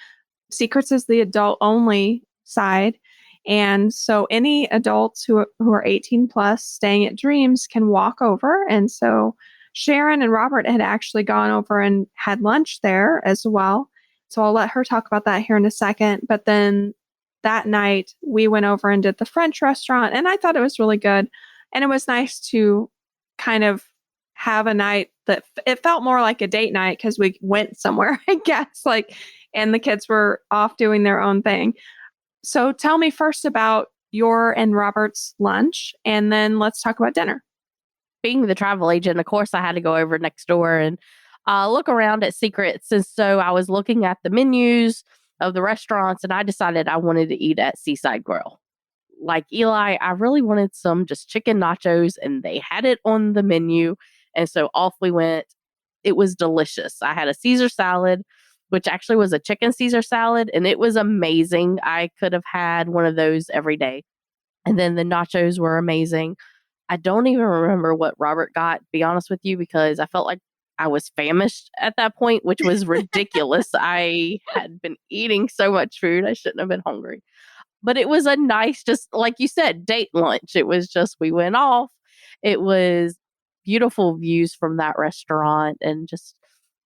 [SPEAKER 1] Secrets is the adult only side. And so any adults who are 18 plus staying at Dreams can walk over. And so Sharon and Robert had actually gone over and had lunch there as well. So I'll let her talk about that here in a second. But then that night we went over and did the French restaurant, and I thought it was really good. And it was nice to kind of have a night that it felt more like a date night because we went somewhere, I guess, like, and the kids were off doing their own thing. So tell me first about your and Robert's lunch, and then let's talk about dinner.
[SPEAKER 2] Being the travel agent, of course, I had to go over next door and look around at Secrets. And so I was looking at the menus of the restaurants, and I decided I wanted to eat at Seaside Grill. Like Eli, I really wanted some just chicken nachos, and they had it on the menu. And so off we went. It was delicious. I had a Caesar salad, which actually was a chicken Caesar salad, and it was amazing. I could have had one of those every day. And then the nachos were amazing. I don't even remember what Robert got, to be honest with you, because I felt like I was famished at that point, which was ridiculous. I had been eating so much food. I shouldn't have been hungry. But it was a nice, just like you said, date lunch. It was just, we went off. It was beautiful views from that restaurant and just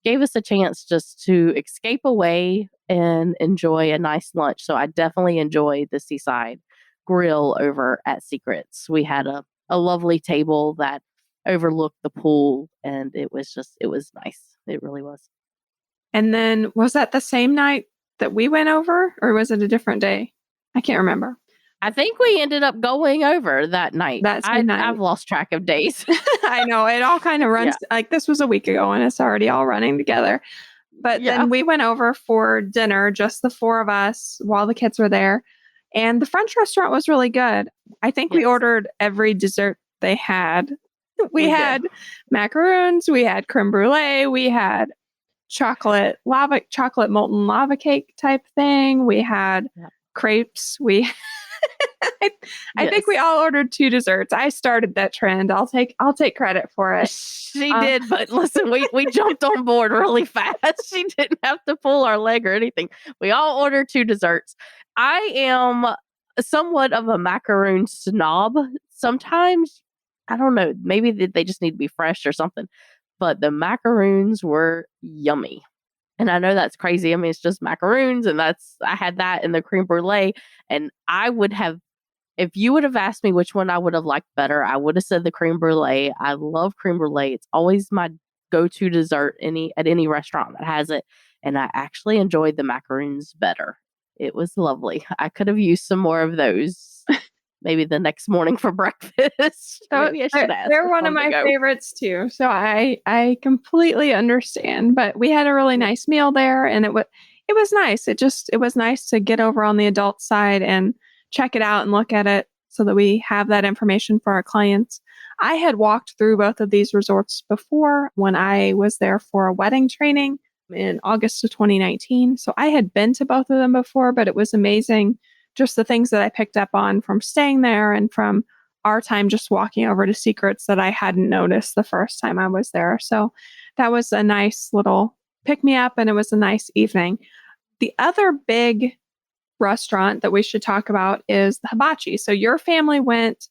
[SPEAKER 2] gave us a chance just to escape away and enjoy a nice lunch. So I definitely enjoyed the Seaside Grill over at Secrets. We had a lovely table that overlooked the pool, and it was nice. It really was.
[SPEAKER 1] And then was that the same night that we went over, or was it a different day? I can't remember.
[SPEAKER 2] I think we ended up going over that night.
[SPEAKER 1] That same night.
[SPEAKER 2] I've lost track of days.
[SPEAKER 1] I know, it all kind of runs like this was a week ago and it's already all running together. But then we went over for dinner, just the four of us, while the kids were there. And the French restaurant was really good. I think we ordered every dessert they had. We had macaroons, we had creme brulee, we had chocolate molten lava cake type thing. We had crepes. I think we all ordered 2 desserts. I started that trend. I'll take credit for it.
[SPEAKER 2] She did, but listen, we jumped on board really fast. She didn't have to pull our leg or anything. We all ordered 2 desserts. I am somewhat of a macaroon snob. Sometimes, I don't know, maybe they just need to be fresh or something. But the macaroons were yummy. And I know that's crazy. I mean, it's just macaroons, and I had that in the creme brulee. And I would have, if you would have asked me which one I would have liked better, I would have said the creme brulee. I love creme brulee. It's always my go-to dessert at any restaurant that has it. And I actually enjoyed the macaroons better. It was lovely. I could have used some more of those. Maybe the next morning for breakfast.
[SPEAKER 1] So they're one of my favorites too. So I completely understand. But we had a really nice meal there, and it was nice. It was nice to get over on the adult side and check it out and look at it so that we have that information for our clients. I had walked through both of these resorts before when I was there for a wedding training in August of 2019. So I had been to both of them before, but it was amazing. Just the things that I picked up on from staying there and from our time just walking over to Secrets that I hadn't noticed the first time I was there. So that was a nice little pick me up, and it was a nice evening. The other big restaurant that we should talk about is the Hibachi. So your family went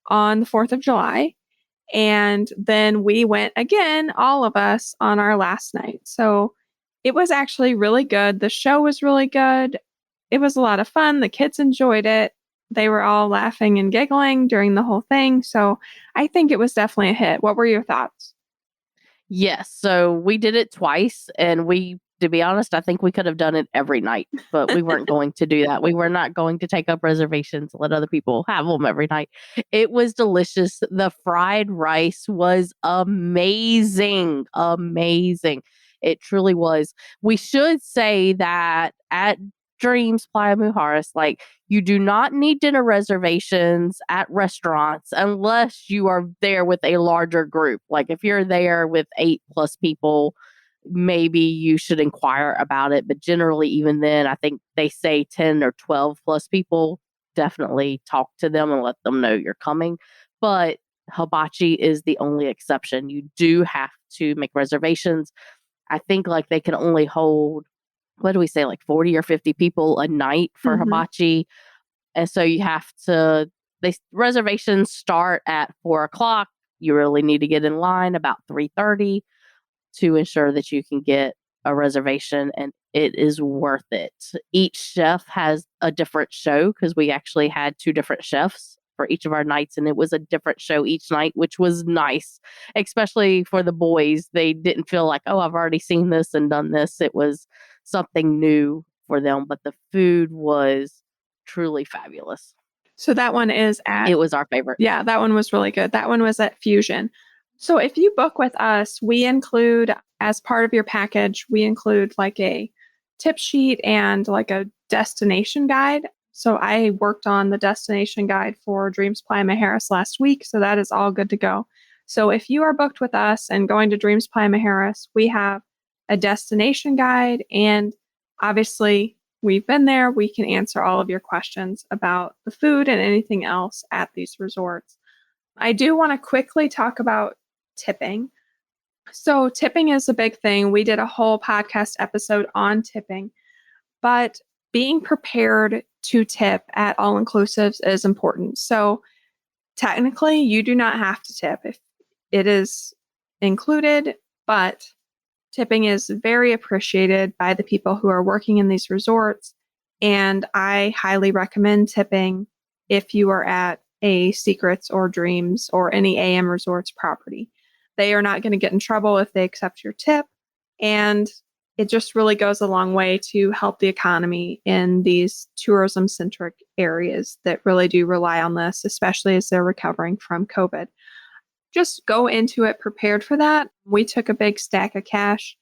[SPEAKER 1] on the 4th of July, and then we went again, all of us, on our last night. So it was actually really good. The show was really good. It was a lot of fun. The kids enjoyed it. They were all laughing and giggling during the whole thing. So I think it was definitely a hit. What were your thoughts?
[SPEAKER 2] Yes. So we did it twice, and to be honest, I think we could have done it every night, but we weren't going to do that. We were not going to take up reservations, let other people have them every night. It was delicious. The fried rice was amazing. Amazing. It truly was. We should say that at Dreams Playa Mujeres, like, you do not need dinner reservations at restaurants unless you are there with a larger group. Like if you're there with 8+ people, maybe you should inquire about it. But generally, even then, I think they say 10 or 12+ people, definitely talk to them and let them know you're coming. But Hibachi is the only exception. You do have to make reservations. I think like they can only hold, what do we say, like 40 or 50 people a night for Hibachi. And so you have to, reservations start at 4:00. You really need to get in line about 3:30 to ensure that you can get a reservation, and it is worth it. Each chef has a different show, because we actually had 2 different chefs for each of our nights, and it was a different show each night, which was nice, especially for the boys. They didn't feel like, oh, I've already seen this and done this. It was something new for them, but the food was truly fabulous.
[SPEAKER 1] So that one is at...
[SPEAKER 2] It was our favorite.
[SPEAKER 1] Yeah, that one was really good. That one was at Fusion. So if you book with us, we include, as part of your package, we include like a tip sheet and like a destination guide. So I worked on the destination guide for Dreams Playa Mujeres last week. So that is all good to go. So if you are booked with us and going to Dreams Playa Mujeres, we have a destination guide, and obviously we've been there. We can answer all of your questions about the food and anything else at these resorts. I do want to quickly talk about tipping. So tipping is a big thing. We did a whole podcast episode on tipping, but being prepared to tip at all inclusives is important. So technically, you do not have to tip if it is included, but tipping is very appreciated by the people who are working in these resorts. And I highly recommend tipping if you are at a Secrets or Dreams or any AM Resorts property. They are not going to get in trouble if they accept your tip. And it just really goes a long way to help the economy in these tourism-centric areas that really do rely on this, especially as they're recovering from COVID. Just go into it prepared for that. We took a big stack of cash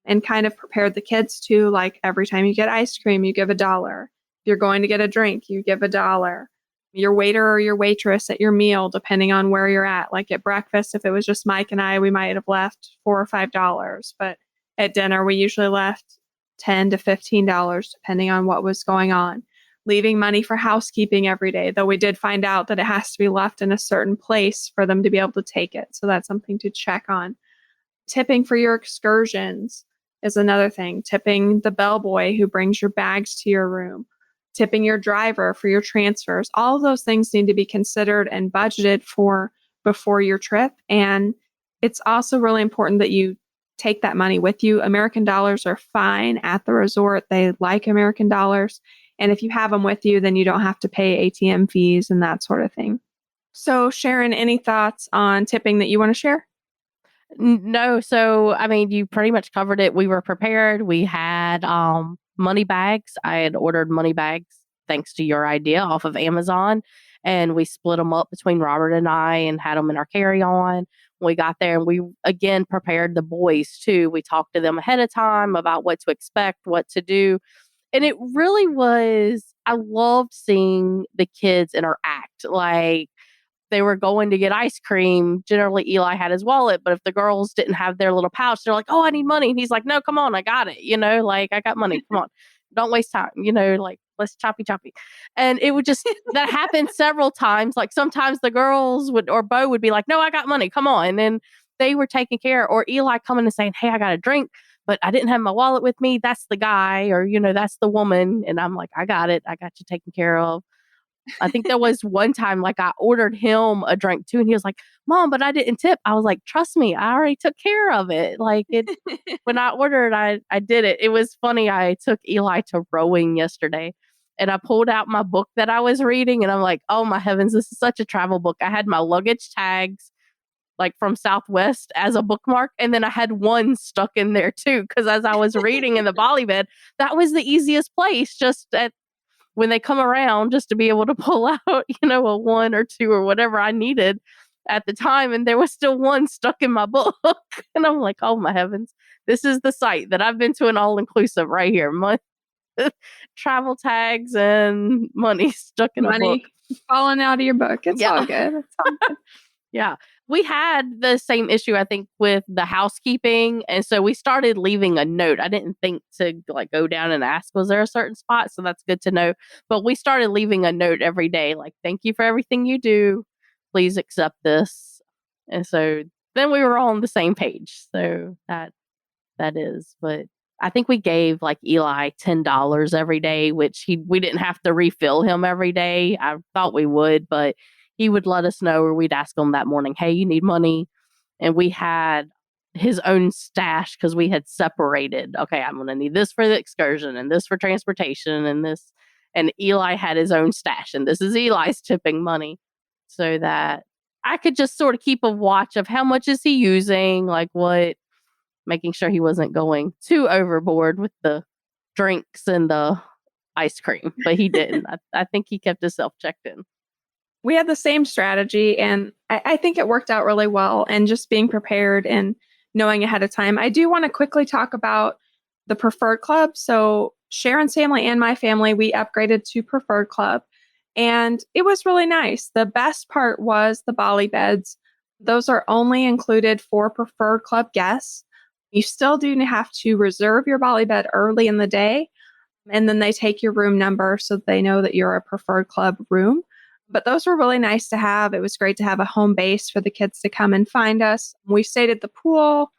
[SPEAKER 1] and kind of prepared the kids to, like, every time you get ice cream, you give $1. If you're going to get a drink, you give $1. Your waiter or your waitress at your meal, depending on where you're at, like at breakfast, if it was just Mike and I, we might have left $4 or $5. But at dinner, we usually left $10 to $15, depending on what was going on. Leaving money for housekeeping every day, though we did find out that it has to be left in a certain place for them to be able to take it. So that's something to check on. Tipping for your excursions is another thing. Tipping the bellboy who brings your bags to your room. Tipping your driver for your transfers. All of those things need to be considered and budgeted for before your trip. And it's also really important that you take that money with you. American dollars are fine at the resort. They like American dollars. And if you have them with you, then you don't have to pay ATM fees and that sort of thing. So, Sharon, any thoughts on tipping that you want to share?
[SPEAKER 2] No. So, I mean, you pretty much covered it. We were prepared. We had money bags. I had ordered money bags thanks to your idea off of Amazon. And we split them up between Robert and I and had them in our carry-on. We got there and we, again, prepared the boys too. We talked to them ahead of time about what to expect, what to do. And it really was, I loved seeing the kids interact. Like, they were going to get ice cream. Generally, Eli had his wallet, but if the girls didn't have their little pouch, they're like, oh, I need money. And he's like, no, come on, I got it. Like, I got money. Come on. Don't waste time. Like, let's choppy. And it would just, that happened several times. Like, sometimes the girls would, or Bo would be like, no, I got money. Come on. And then they were taking care, or Eli coming and saying, hey, I got a drink, but I didn't have my wallet with me. That's the guy, or, that's the woman. And I'm like, I got it. I got you taken care of. I think there was one time, like, I ordered him a drink too, and he was like, Mom, but I didn't tip. I was like, trust me, I already took care of it. Like, when I ordered, I did it. It was funny. I took Eli to rowing yesterday, and I pulled out my book that I was reading, and I'm like, oh my heavens, this is such a travel book. I had my luggage tags, like, from Southwest as a bookmark, and then I had one stuck in there too, because as I was reading in the volley bed, that was the easiest place, just at when they come around, just to be able to pull out, a 1 or 2 or whatever I needed at the time. And there was still one stuck in my book. And I'm like, oh my heavens, this is the site that I've been to an all-inclusive right here. Travel tags and money stuck in a book.
[SPEAKER 1] Falling out of your book. It's all good. It's all good.
[SPEAKER 2] Yeah. We had the same issue, I think, with the housekeeping. And so we started leaving a note. I didn't think to go down and ask, was there a certain spot? So that's good to know. But we started leaving a note every day, like, thank you for everything you do. Please accept this. And so then we were all on the same page. So that is, but I think we gave, like, Eli $10 every day, which we didn't have to refill him every day. I thought we would, but he would let us know, or we'd ask him that morning, hey, you need money? And we had his own stash because we had separated. Okay, I'm going to need this for the excursion and this for transportation and this. And Eli had his own stash, and this is Eli's tipping money. so that I could just sort of keep a watch of how much is he using, like what, making sure he wasn't going too overboard with the drinks and the ice cream, but he didn't. I think he kept himself checked in.
[SPEAKER 1] We had the same strategy, and I think it worked out really well. And just being prepared and knowing ahead of time. I do want to quickly talk about the Preferred Club. So, Sharon's family and my family, we upgraded to Preferred Club, and it was really nice. The best part was the Bali beds. Those are only included for Preferred Club guests. You still do have to reserve your Bali bed early in the day, and then they take your room number so they know that you're a Preferred Club room. But those were really nice to have. It was great to have a home base for the kids to come and find us. We stayed at the pool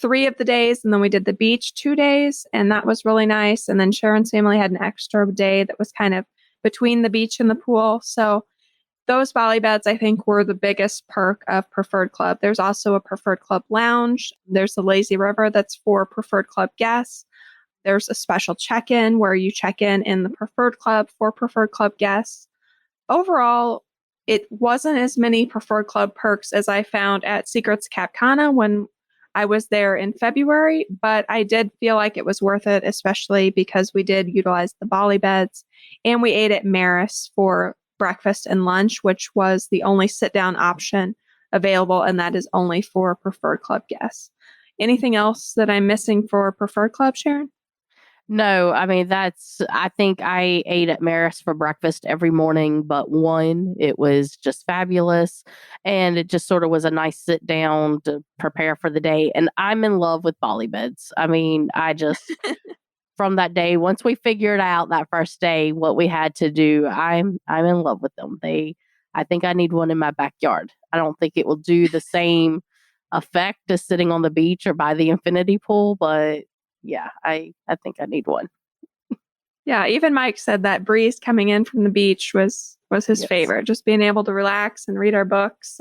[SPEAKER 1] 3 of the days, and then we did the beach 2 days, and that was really nice. And then Sharon's family had an extra day that was kind of between the beach and the pool. So those Bali beds, I think, were the biggest perk of Preferred Club. There's also a Preferred Club lounge. There's the Lazy River that's for Preferred Club guests. There's a special check-in where you check in the Preferred Club for Preferred Club guests. Overall, it wasn't as many Preferred Club perks as I found at Secrets Cap Cana when I was there in February, but I did feel like it was worth it, especially because we did utilize the Bali beds and we ate at Maris for breakfast and lunch, which was the only sit-down option available, and that is only for Preferred Club guests. Anything else that I'm missing for Preferred Club, Sharon?
[SPEAKER 2] No, I mean, I think I ate at Maris for breakfast every morning but one. It was just fabulous. And it just sort of was a nice sit down to prepare for the day. And I'm in love with Bali beds. I mean, from that day, once we figured out that first day what we had to do, I'm in love with them. I think I need one in my backyard. I don't think it will do the same effect as sitting on the beach or by the infinity pool, but yeah, I think I need one.
[SPEAKER 1] Yeah, even Mike said that breeze coming in from the beach was his
[SPEAKER 2] Yes.
[SPEAKER 1] favorite. Just being able to relax and read our books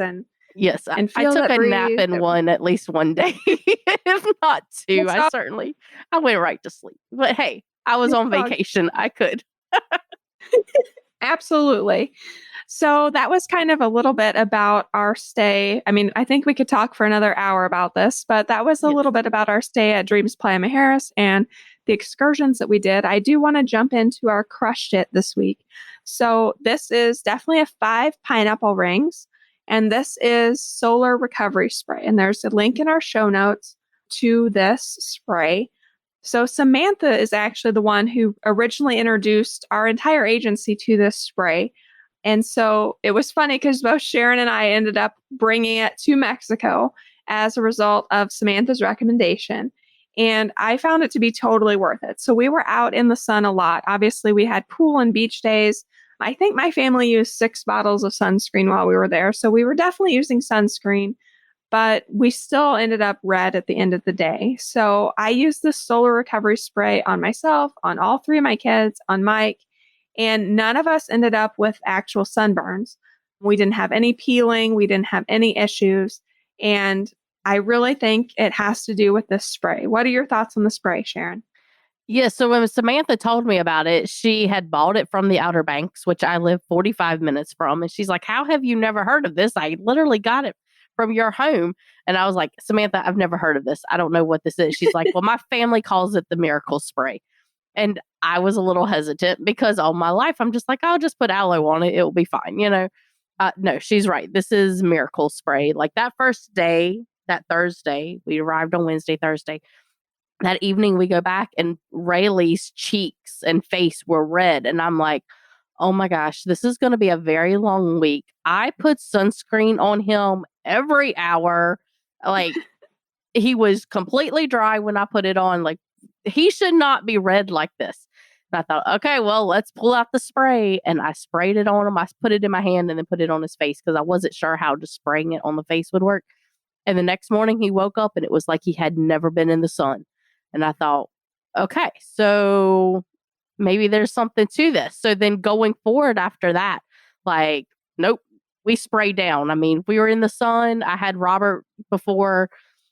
[SPEAKER 2] Yes,
[SPEAKER 1] and
[SPEAKER 2] I
[SPEAKER 1] feel
[SPEAKER 2] took
[SPEAKER 1] that
[SPEAKER 2] a nap
[SPEAKER 1] breeze.
[SPEAKER 2] in one at least one day, if not two.
[SPEAKER 1] It's all,
[SPEAKER 2] I went right to sleep. But hey, I was
[SPEAKER 1] it's
[SPEAKER 2] on
[SPEAKER 1] all
[SPEAKER 2] vacation. I could.
[SPEAKER 1] Absolutely. So that was kind of a little bit about our stay. I mean, I think we could talk for another hour about this, but that was a
[SPEAKER 2] Yes.
[SPEAKER 1] little bit about our stay at Dreams Playa Mujeres and the excursions that we did. I do want to jump into our crushed it this week. So this is definitely a 5 pineapple rings, and this is solar recovery spray. And there's a link in our show notes to this spray. So Samantha is actually the one who originally introduced our entire agency to this spray. And so it was funny because both Sharon and I ended up bringing it to Mexico as a result of Samantha's recommendation. And I found it to be totally worth it. So we were out in the sun a lot. Obviously, we had pool and beach days. I think my family used 6 bottles of sunscreen while we were there. So we were definitely using sunscreen, but we still ended up red at the end of the day. So I used this solar recovery spray on myself, on all 3 of my kids, on Mike, and none of us ended up with actual sunburns. We didn't have any peeling, we didn't have any issues. And I really think it has to do with this spray. What are your thoughts on the spray, Sharon?
[SPEAKER 2] Yeah, so when Samantha told me about it, she had bought it from the Outer Banks, which I live 45 minutes from. And she's like, "How have you never heard of this? I literally got it from your home." And I was like, "Samantha, I've never heard of this. I don't know what this is." She's like, "Well, my family calls it the miracle spray." And I was a little hesitant because all my life I'm just like, "I'll just put aloe on it. It'll be fine." No, she's right. This is miracle spray. Like that first day, that Thursday, we arrived on Wednesday, Thursday. That evening we go back and Rayleigh's cheeks and face were red. And I'm like, oh my gosh, this is going to be a very long week. I put sunscreen on him every hour. Like he was completely dry when I put it on. Like he should not be red like this. And I thought, okay, well, let's pull out the spray. And I sprayed it on him. I put it in my hand and then put it on his face because I wasn't sure how just spraying it on the face would work. And the next morning he woke up and it was like he had never been in the sun. And I thought, okay, so maybe there's something to this. So then going forward after that, like, nope, we spray down. I mean, we were in the sun. I had Robert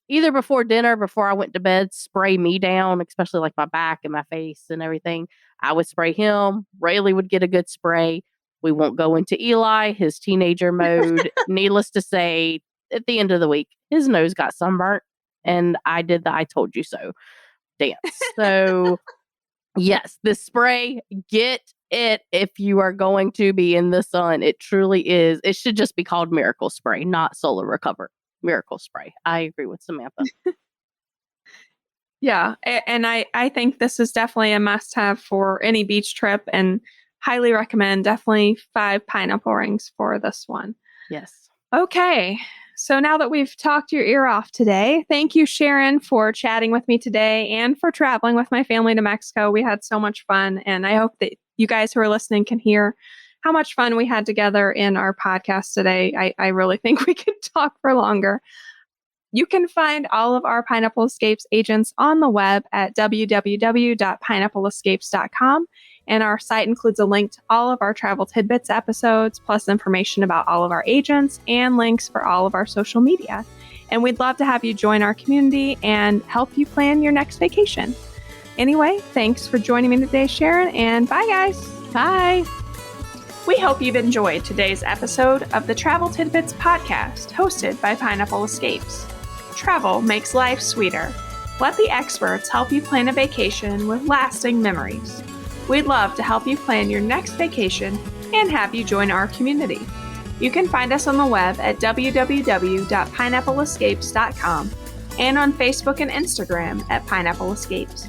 [SPEAKER 2] either before dinner, before I went to bed, spray me down, especially like my back and my face and everything. I would spray him. Rayleigh would get a good spray. We won't go into Eli, his teenager mode. Needless to say, at the end of the week, his nose got sunburnt, and I did the I told you so dance. So, yes, the spray, get it if you are going to be in the sun. It truly is. It should just be called Miracle Spray, not Solar Recover. Miracle Spray. I agree with Samantha.
[SPEAKER 1] Yeah, and I think this is definitely a must-have for any beach trip, and highly recommend definitely 5 pineapple rings for this one.
[SPEAKER 2] Yes.
[SPEAKER 1] Okay, so now that we've talked your ear off today, thank you, Sharon, for chatting with me today and for traveling with my family to Mexico. We had so much fun, and I hope that you guys who are listening can hear how much fun we had together in our podcast today. I really think we could talk for longer. You can find all of our Pineapple Escapes agents on the web at www.pineappleescapes.com. And our site includes a link to all of our Travel Tidbits episodes, plus information about all of our agents and links for all of our social media. And we'd love to have you join our community and help you plan your next vacation. Anyway, thanks for joining me today, Sharon, and bye, guys.
[SPEAKER 2] Bye.
[SPEAKER 1] We hope you've enjoyed today's episode of the Travel Tidbits podcast, hosted by Pineapple Escapes. Travel makes life sweeter. Let the experts help you plan a vacation with lasting memories. We'd love to help you plan your next vacation and have you join our community. You can find us on the web at www.pineappleescapes.com and on Facebook and Instagram at Pineapple Escapes.